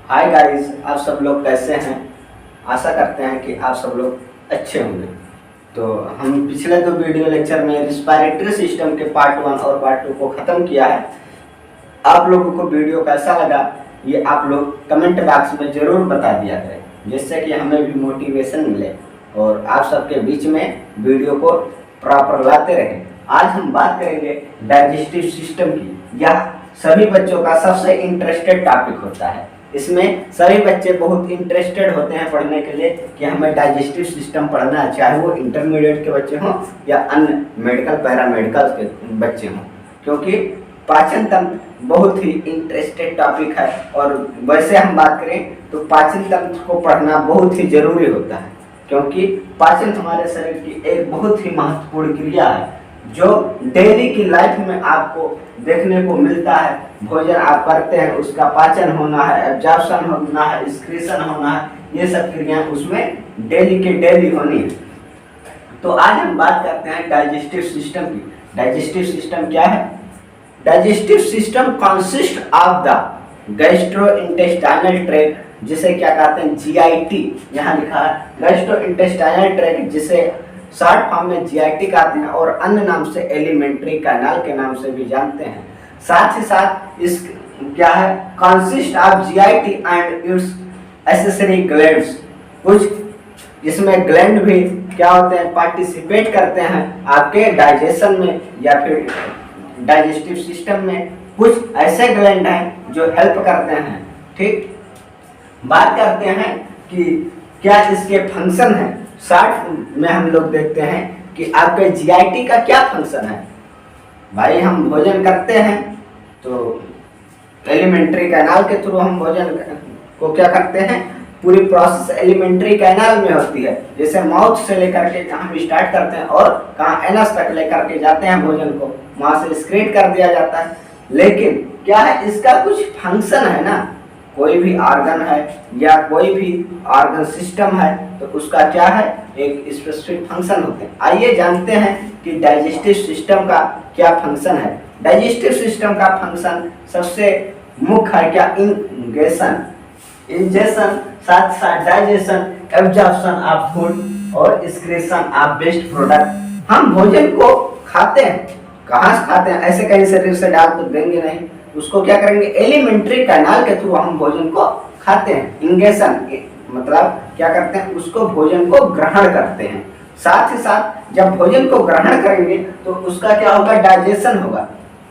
Hi guys, आप सब लोग कैसे हैं। आशा करते हैं कि आप सब लोग अच्छे होंगे। तो हम पिछले दो वीडियो लेक्चर में रिस्पायरेटरी सिस्टम के पार्ट 1 और पार्ट 2 को ख़त्म किया है। आप लोगों को वीडियो कैसा लगा ये आप लोग कमेंट बॉक्स में ज़रूर बता दिया करें, जिससे कि हमें भी मोटिवेशन मिले और आप सबके बीच में वीडियो को प्रॉपर लाते रहें। आज हम बात करेंगे डाइजेस्टिव सिस्टम की। यह सभी बच्चों का सबसे इंटरेस्टेड टॉपिक होता है। इसमें सभी बच्चे बहुत इंटरेस्टेड होते हैं पढ़ने के लिए कि हमें डाइजेस्टिव सिस्टम पढ़ना है, चाहे वो इंटरमीडिएट के बच्चे हों या अन्य मेडिकल पैरामेडिकल के बच्चे हों, क्योंकि पाचन तंत्र बहुत ही इंटरेस्टेड टॉपिक है। और वैसे हम बात करें तो पाचन तंत्र को पढ़ना बहुत ही जरूरी होता है, क्योंकि पाचन हमारे शरीर की एक बहुत ही महत्वपूर्ण क्रिया है जो डेली की लाइफ में आपको देखने को मिलता है। भोजन आप करते हैं, उसका पाचन होना है, एब्जॉर्प्शन होना है, एक्सक्रीशन होना है, ये सब क्रियाएं उसमें डेली के डेली होनी है। तो आज हम बात करते हैं डाइजेस्टिव सिस्टम की। डाइजेस्टिव सिस्टम क्या है? Digestive system consist of the gastrointestinal tract, जिसे क्या कहते हैं जीआईटी, यहाँ लिखा है गैस्ट्रोइंटेस्टाइनल ट्रैक्ट, जिसे शॉर्ट फॉर्म में जीआईटी कहते हैं और अन्य नाम से एलिमेंट्री कैनाल के नाम से भी जानते हैं। साथ ही साथ इस क्या है, consist of GIT and its accessory glands. कुछ इसमें ग्लैंड भी क्या होते हैं, पार्टिसिपेट करते हैं आपके डाइजेशन में या फिर डाइजेस्टिव सिस्टम में। कुछ ऐसे ग्लैंड हैं जो हेल्प करते हैं। ठीक, बात करते हैं कि क्या इसके फंक्शन है। शॉर्ट में हम लोग देखते हैं कि आपके जीआईटी का क्या फंक्शन है। भाई हम भोजन करते हैं तो एलिमेंट्री कैनाल के थ्रू हम भोजन को क्या करते हैं, पूरी प्रोसेस एलिमेंट्री कैनाल में होती है। जैसे माउथ से लेकर के हम स्टार्ट करते हैं और कहाँ एनस तक लेकर के जाते हैं भोजन को, वहां से एक्सक्रीट कर दिया जाता है। लेकिन क्या है, इसका कुछ फंक्शन है ना। कोई भी ऑर्गन है या कोई भी ऑर्गन सिस्टम है तो उसका क्या है, एक स्पेसिफिक फंक्शन होते हैं। आइए जानते हैं कि डाइजेस्टिव सिस्टम का क्या फंक्शन है। डाइजेस्टिव सिस्टम का फंक्शन सबसे मुख्य है क्या, इंगेशन, इंजेशन, साथ साथ डाइजेशन, एब्जॉर्प्शन ऑफ फूड और एक्सक्रीशन ऑफ वेस्ट प्रोडक्ट। हम भोजन को खाते हैं, कहाँ से खाते हैं, ऐसे कहीं शरीर से डाल तो देंगे नहीं, उसको क्या करेंगे, एलिमेंट्री कैनाल के थ्रू हम भोजन को खाते हैं। इंगेशन मतलब क्या करते हैं, उसको भोजन को ग्रहण करते हैं। साथ ही साथ जब भोजन को ग्रहण करेंगे तो उसका क्या होगा, डाइजेशन होगा।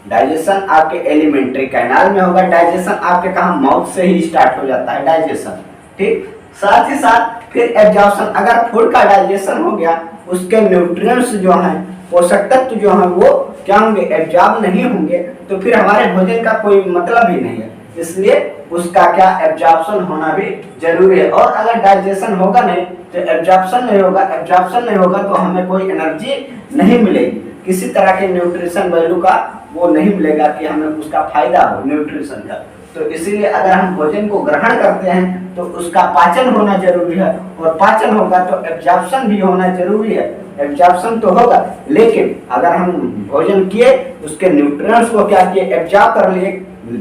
डाइजेशन आपके एलिमेंट्री कैनाल में होगा। डाइजेशन आपके कहाँ, माउथ से ही स्टार्ट हो जाता है डाइजेशन। ठीक, साथ ही साथ फिर एब्जॉर्प्शन। अगर फूड का डाइजेशन हो गया, उसके न्यूट्रिएंट्स जो हैं, पोषक तत्व जो हैं, वो क्या होंगे, एब्जॉर्ब नहीं होंगे, तो फिर हमारे भोजन का कोई मतलब ही नहीं है। इसलिए उसका क्या, एब्जॉर्प्शन होना भी जरूरी है। और अगर डाइजेशन होगा नहीं तो एब्जॉर्प्शन नहीं होगा, एब्जॉर्प्शन नहीं होगा तो हमें कोई एनर्जी नहीं मिलेगी, किसी तरह के न्यूट्रिशन वैल्यू का वो नहीं मिलेगा कि हमें उसका फायदा हो न्यूट्रिशन का। तो इसीलिए अगर हम भोजन को ग्रहण करते हैं तो उसका पाचन होना जरूरी है, और पाचन होगा तो एब्जॉर्प्शन भी होना जरूरी है। एब्जॉर्प्शन तो होगा, लेकिन अगर हम भोजन किए, उसके न्यूट्रिएंट्स को क्या किए, एब्जॉर्ब कर लिए,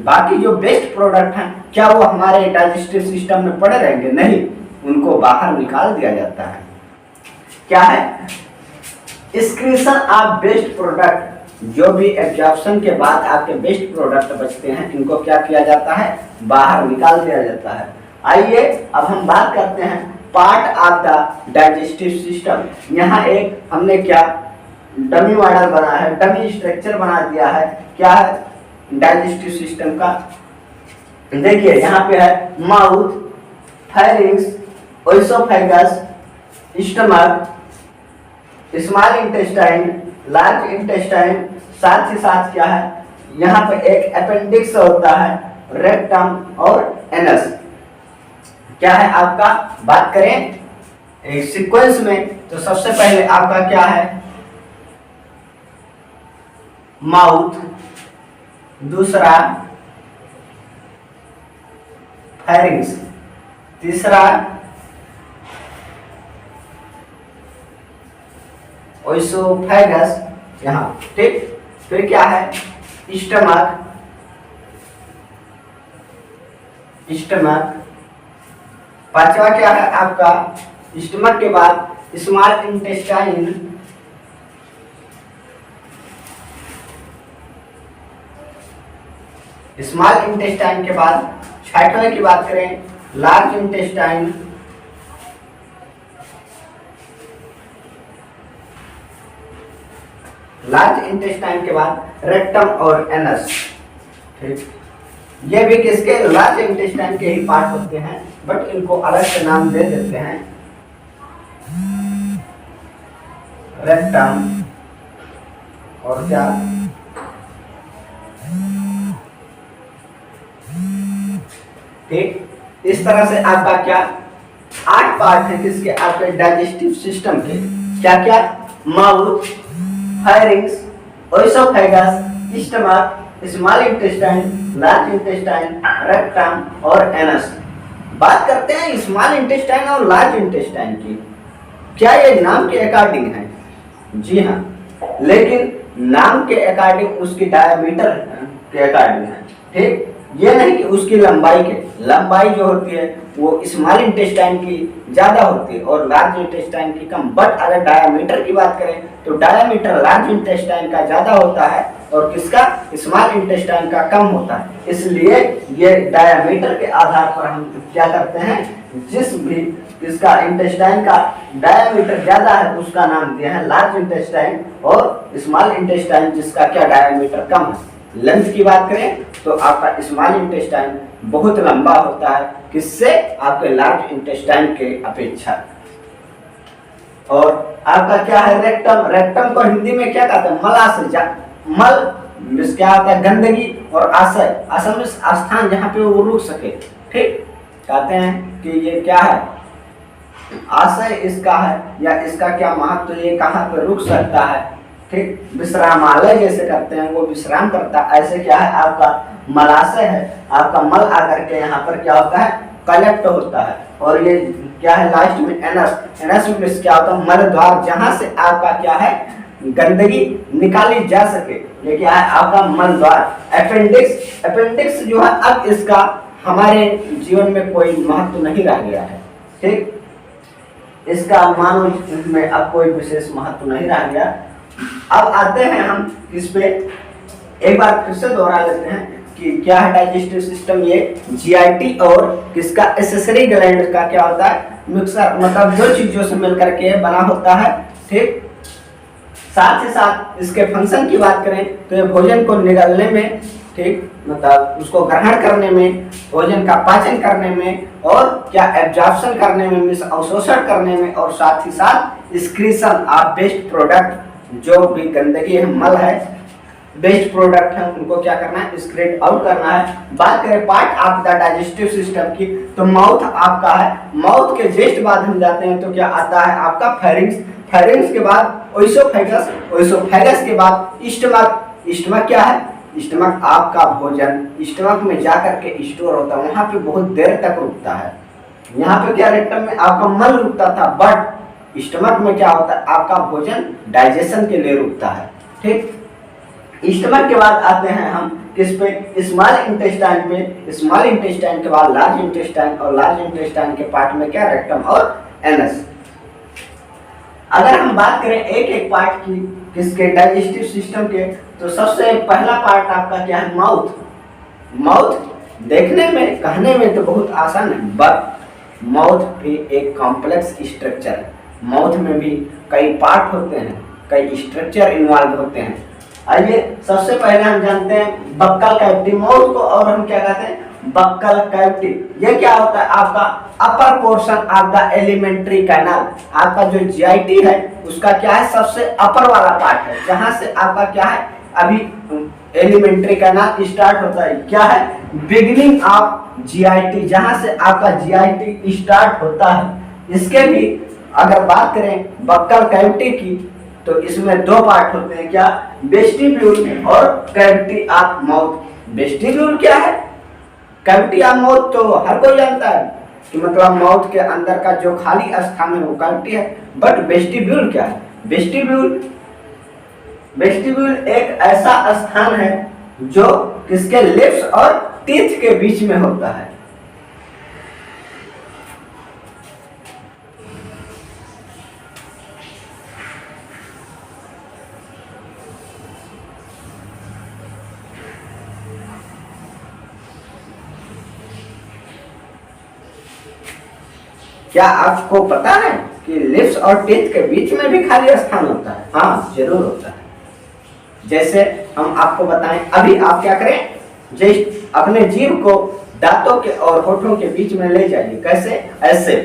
बाकी जो वेस्ट प्रोडक्ट हैं क्या वो हमारे डाइजेस्टिव सिस्टम में पड़े रहेंगे? नहीं, उनको बाहर निकाल दिया जाता है। क्या है, एक्सक्रीशन ऑफ वेस्ट प्रोडक्ट। जो भी एब्जॉर्प्शन के बाद आपके वेस्ट प्रोडक्ट बचते हैं, इनको क्या किया जाता है, बाहर निकाल दिया जाता है। आइए अब हम बात करते हैं part of the digestive system. यहाँ एक हमने क्या डमी मॉडल बना है, डमी स्ट्रक्चर बना दिया है। क्या है डाइजेस्टिव सिस्टम का, देखिए यहाँ पे है mouth, pharynx, oesophagus, stomach, small intestine, large intestine, साथ ही साथ क्या है, यहाँ पे एक अपेंडिक्स होता है, रेक्टम और एनस। क्या है आपका, बात करें एक सीक्वेंस में तो सबसे पहले आपका क्या है, माउथ, दूसरा फेरिंग्स, तीसरा ओइसोफेगस यहाँ। ठीक, फिर क्या है, स्टमक, स्टमक। पांचवा क्या है आपका, स्टमक के बाद स्मॉल इंटेस्टाइन, स्मॉल इंटेस्टाइन के बाद छठवें की बात करें लार्ज इंटेस्टाइन, लार्ज इंटेस्टाइन के बाद रेक्टम और एनस। ठीक, ये भी किसके, लार्ज इंटेस्टाइन के ही पार्ट होते हैं, बट इनको अलग से नाम दे देते हैं, रेक्टम और क्या, ठीक। इस तरह से आपका क्या 8 पार्ट है किसके, आपके डाइजेस्टिव सिस्टम के। क्या क्या, mouth, firings, ओएसोफेगस, stomach, small intestine, large intestine, rectum और एनस। बात करते हैं स्मॉल इंटेस्टाइन और लार्ज इंटेस्टाइन की। क्या ये नाम के अकॉर्डिंग है? जी हाँ, लेकिन नाम के अकॉर्डिंग उसकी डायमीटर के अकॉर्डिंग है। ठीक, ये नहीं कि उसकी लंबाई के, लंबाई जो होती है वो स्मॉल इंटेस्टाइन की ज्यादा होती है और लार्ज इंटेस्टाइन की कम। बट अगर डायमीटर की बात करें तो डायमीटर लार्ज इंटेस्टाइन का ज्यादा होता है और किसका, स्मॉल इंटेस्टाइन का कम होता है। इसलिए ये डायमीटर के आधार पर हम क्या करते हैं, जिस भी इसका इंटेस्टाइन का डायमीटर ज्यादा है उसका नाम दिया है लार्ज इंटेस्टाइन, और स्मॉल इंटेस्टाइन जिसका क्या डायमीटर कम है। लेंथ की बात करें तो आपका स्मॉल इंटेस्टाइन बहुत लंबा होता है, किससे, आपके लार्ज इंटेस्टाइन के अपेक्षा। और आपका क्या है रेक्टम, रेक्टम को हिंदी में क्या कहते हैं, मलाशय, मल क्या होता है, गंदगी, और आशय, आशय में स्थान जहाँ पे वो रुक सके। ठीक, कहते हैं कि ये क्या है, आशय इसका है, या इसका क्या महत्व, ये कहाँ पे रुक सकता है। ठीक, विश्रामालय जैसे करते हैं वो विश्राम करता है, ऐसे क्या है आपका मलाशय है, आपका मल आकर के यहाँ पर क्या होता है, कलेक्ट होता है। और ये क्या है लास्ट में एनस, एनस में क्या होता है, मल द्वार, जहाँ से आपका क्या है गंदगी निकाली जा सके, ये क्या है आपका मल द्वार। अपेंडिक्स, अपेंडिक्स जो है अब इसका हमारे जीवन में कोई महत्व नहीं रह गया है। ठीक, इसका मानव में अब कोई विशेष महत्व नहीं रह गया। अब आते हैं हम इस पे, एक बार फिर से दोहरा लेते हैं कि क्या है डाइजेस्टिव सिस्टम, ये जीआईटी और किसका एक्सेसरी ग्लैंड का क्या होता है, मिक्सर, मतलब दो चीजों से मिलकर के बना होता है। ठीक, साथ ही साथ इसके फंक्शन की बात करें तो ये भोजन को निगलने में, ठीक, मतलब उसको ग्रहण करने में, भोजन का पाचन करने में, और क्या एब्जॉर्प्शन करने में, अवशोषण करने में, और साथ ही साथ एक्सक्रीशन ऑफ वेस्ट प्रोडक्ट, जो भी गंदगी है, मल है, वेस्ट प्रोडक्ट है, उनको क्या करना है, एक्सक्रीट आउट करना है। बात करें part of the digestive system की तो माउथ आपका है, माउथ के जस्ट बाद हम जाते हैं तो क्या आता है आपका फेरिंग्स, फेरिंग्स के बाद ओएसोफेगस, ओएसोफेगस के बाद स्टमक, स्टमक क्या है, स्टमक आपका भोजन स्टमक में जाकर के स्टोर होता है, वहां पे बहुत देर तक रुकता है। यहाँ पे क्या रेक्टम में आपका मल रुकता था, बट स्टमक में क्या होता है आपका भोजन डाइजेशन के लिए रुकता है। ठीक, स्टमक के बाद आते हैं हम किस पे, स्मॉल इंटेस्टाइन पे, स्मॉल इंटेस्टाइन के बाद लार्ज इंटेस्टाइन, और लार्ज इंटेस्टाइन के पार्ट में क्या, रेक्टम और एनस। अगर हम बात करें एक एक पार्ट की किसके, डाइजेस्टिव सिस्टम के, तो सबसे पहला पार्ट आपका क्या है, माउथ। माउथ देखने में कहने में तो बहुत आसान है, बट माउथ भी एक कॉम्प्लेक्स स्ट्रक्चर है। माउथ में भी कई पार्ट होते हैं, कई स्ट्रक्चर इन्वॉल्व होते हैं। आइए सबसे पहले हम जानते हैं बक्कल कैविटी, माउथ को और हम क्या कहते हैं, बक्कल कैविटी। ये क्या होता है आपका upper portion of the alimentary canal, आपका जो जीआईटी है उसका क्या है, सबसे अपर वाला पार्ट है, जहां से आपका क्या है अभी एलिमेंट्री कैनाल स्टार्ट होता है। क्या है, बिगिनिंग ऑफ जीआईटी, जहां से आपका जीआईटी स्टार्ट होता है। इसके भी अगर बात करें बक्कल कैविटी की तो इसमें दो पार्ट होते हैं, क्या, वेस्टिब्यूल और कैविटी ऑफ माउथ। वेस्टिब्यूल क्या है, कैविटी ऑफ माउथ तो हर कोई जानता है कि मतलब माउथ के अंदर का जो खाली स्थान है वो कैविटी है, बट वेस्टिब्यूल क्या है, वेस्टिब्यूल, वेस्टिब्यूल एक ऐसा स्थान है जो किसके लिप्स और टीथ के बीच में होता है। क्या आपको पता है कि लिप्स और टीथ के बीच में भी खाली स्थान होता है? हाँ, जरूर होता है। जैसे हम आपको बताएं, अभी आप क्या करें, जैसे अपने जीभ को दांतों के और होठों के बीच में ले जाइए। कैसे? ऐसे।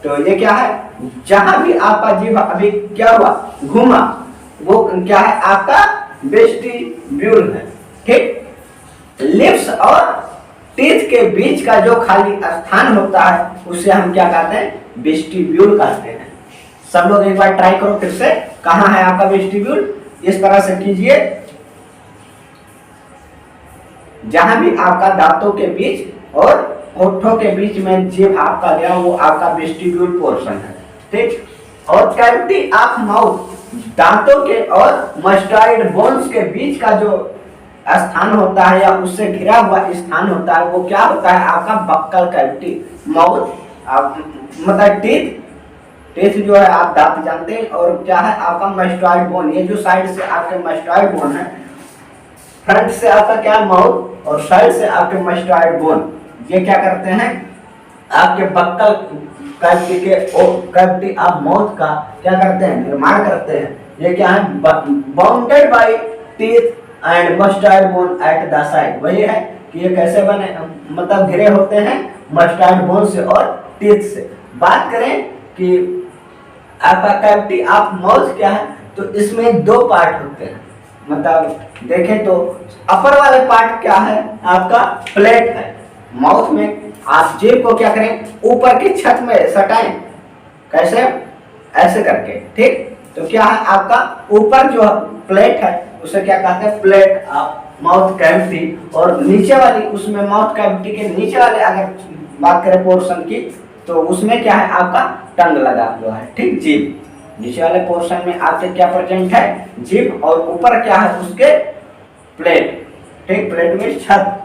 तो ये क्या है, जहां भी आपका जीभ अभी क्या हुआ, घूमा, वो क्या है, आपका वेस्टिब्यूल है। ठीक, लिप्स और टीथ के बीच का जो खाली स्थान होता है उसे हम क्या कहते हैं, वेस्टिब्यूल कहते हैं। सब लोग एक बार ट्राई करो फिर से, कहाँ है आपका वेस्टिब्यूल, इस तरह से कीजिए। जहां भी आपका दांतों के बीच और होठों के बीच में जीभ आपका गया, वो आपका वेस्टिब्यूल पोर्शन है। ठीक, और कैविटी ऑफ माउथ, दांतों के और मस्टाइड बोन्स के बीच का जो स्थान होता है या उससे घिरा हुआ स्थान होता है, वो क्या होता है, आपका बक्कल कैविटी। माउथ मतलब टीथ जो है आप दांत जानते हैं, और क्या है आपका मस्टाइड बोन, ये जो साइड से आपके मस्टाइड बोन है, फ्रंट से आपका क्या माउथ और साइड से आपके मस्टाइड बोन, ये क्या करते हैं, आपके बक्कल कैविटी के कैविटी ऑफ माउथ का क्या करते हैं, निर्माण करते हैं। ये क्या है, bounded by teeth and mastoid bone at the side. वही है कि ये कैसे बने, मतलब घिरे होते हैं मस्टाइड बोन से और टीथ से। बात करें कि आपका कैविटी ऑफ माउथ क्या है, तो इसमें दो पार्ट होते हैं। मतलब देखें तो अपर वाले पार्ट क्या है, आपका प्लेट है। माउथ में आप जीभ को क्या करें, ऊपर की छत में सटाएं। कैसे? ऐसे करके। ठीक, तो क्या है, आपका ऊपर जो प्लेट है उसे क्या कहते हैं, प्लेट ऑफ माउथ कैविटी, और नीचे वाली, उसमें माउथ कैविटी के नीचे वाले अगर बात करें पोर्शन की, तो उसमें क्या है, आपका टंग लगा हुआ है। ठीक, जीभ नीचे वाले पोर्शन में आपके क्या प्रेजेंट है, जीभ, और ऊपर क्या है उसके प्लेट। ठीक, प्लेट में छत,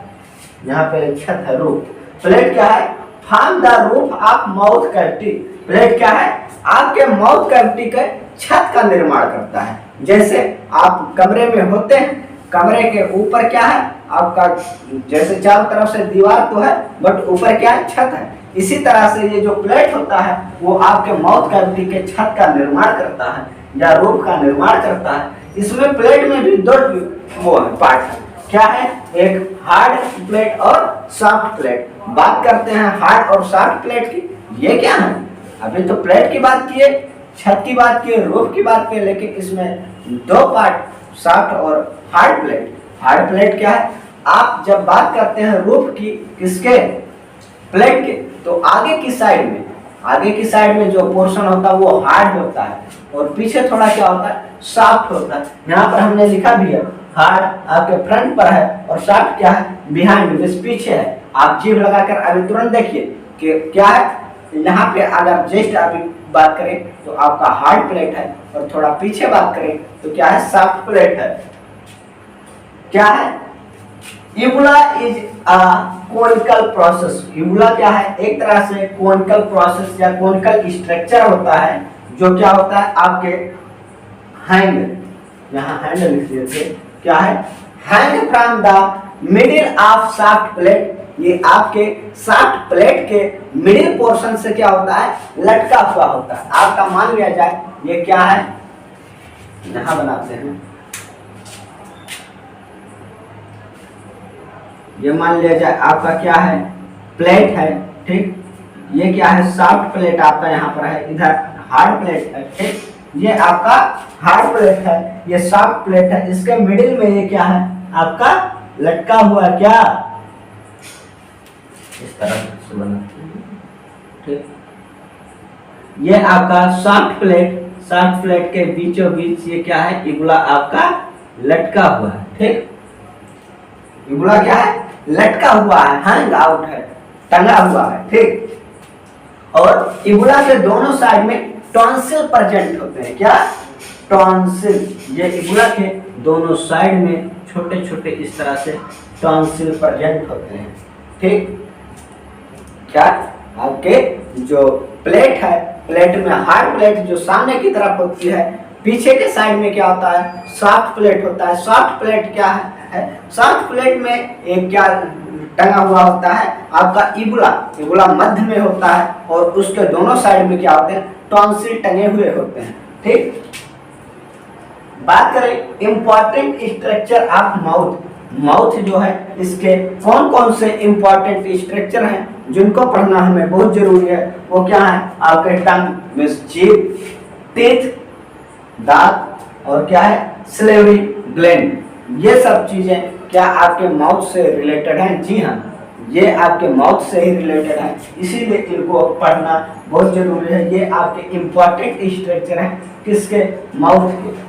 यहाँ पे छत है, रूफ। प्लेट क्या है, form the roof of mouth cavity. Plate क्या है, आपके माउथ कैविटी के छत का निर्माण करता है। जैसे आप कमरे में होते हैं, कमरे के ऊपर क्या है आपका, जैसे चारों तरफ से दीवार तो है, बट ऊपर क्या है, छत है। इसी तरह से ये जो प्लेट होता है वो आपके माउथ कैविटी के छत का निर्माण करता है या रूफ का निर्माण करता है। इसमें प्लेट में भी दो वो पार्ट है, क्या है, एक हार्ड प्लेट और सॉफ्ट प्लेट। बात करते हैं हार्ड और सॉफ्ट प्लेट की। ये क्या है, अभी तो प्लेट की बात किए, छत की बात किए, रूफ की बात किए, लेकिन इसमें दो पार्ट, सॉफ्ट और हार्ड प्लेट। हार्ड प्लेट क्या है, आप जब बात करते हैं रूफ की, किसके, प्लेट के, तो आगे की साइड में जो पोर्शन होता है वो हार्ड होता है, और पीछे थोड़ा क्या होता है, सॉफ्ट होता है। यहाँ पर हमने लिखा भी है, हार्ड आपके फ्रंट पर है और सॉफ्ट क्या है, बिहाइंड, पीछे है। आप जीभ लगाकर अभी तुरंत देखिए कि क्या है, यहाँ पे अगर जस्ट अभी बात करें तो आपका हार्ड प्लेट है, और थोड़ा पीछे बात करें तो क्या है, सॉफ्ट प्लेट है। क्या है, यूबुला इज अ कोनिकल प्रोसेस। यूबुला क्या है, एक तरह से कोनिकल प्रोसेस या कोनिकल स्ट्रक्चर होता है, जो क्या होता है, आपके हैंग, यहाँ हैंग लिख दिए थे, क्या है, hang from the middle of soft plate. ये आपके सॉफ्ट प्लेट के मिडिल पोर्शन से क्या होता है, लटका हुआ होता है। आपका मान लिया जाए ये क्या है, यहां बनाते हैं, ये मान लिया जाए आपका क्या है, प्लेट है। ठीक, ये क्या है, सॉफ्ट प्लेट आपका यहाँ पर है, इधर हार्ड प्लेट है। ठीक, ये आपका हार्ड प्लेट है, ये सॉफ्ट प्लेट है, इसके मिडिल में ये क्या है, आपका लटका हुआ, क्या, इस तरह से बनाते हैं। ठीक, ये आपका सॉफ्ट प्लेट के बीचों बीच ये क्या है, यूबुला आपका लटका हुआ है। ठीक, यूबुला क्या है, लटका हुआ है, हैंग आउट है, टंगा हुआ है। ठीक, और यूबुला के दोनों साइड में टॉन्सिल प्रेजेंट होते हैं। क्या, टॉन्सिल, ये यूबुला के दोनों साइड में छोटे छोटे इस तरह से टॉन्सिल प्रेजेंट होते हैं। ठीक, क्या, आपके जो प्लेट है, प्लेट में हार्ड प्लेट जो सामने की तरफ होती है, पीछे के साइड में क्या होता है, सॉफ्ट प्लेट होता है। सॉफ्ट प्लेट क्या है, है। साउथ प्लेट में एक क्या टंगा हुआ होता है, आपका इबुला, इबुला मध्य में होता है और उसके दोनों साइड में क्या होते हैं, टॉन्सिल टंगे हुए होते हैं। ठीक, बात करें important structure of mouth, mouth जो है इसके कौन कौन से इंपॉर्टेंट स्ट्रक्चर हैं जिनको पढ़ना हमें बहुत जरूरी है, वो क्या है, आपके टंग में जीभ, टीथ, दांत और क्या है, सलेवरी ग्लैंड। ये सब चीजें क्या आपके माउथ से रिलेटेड हैं? जी हाँ, ये आपके माउथ से ही रिलेटेड है, इसीलिए इनको पढ़ना बहुत जरूरी है। ये आपके इंपॉर्टेंट स्ट्रक्चर हैं किसके, माउथ के।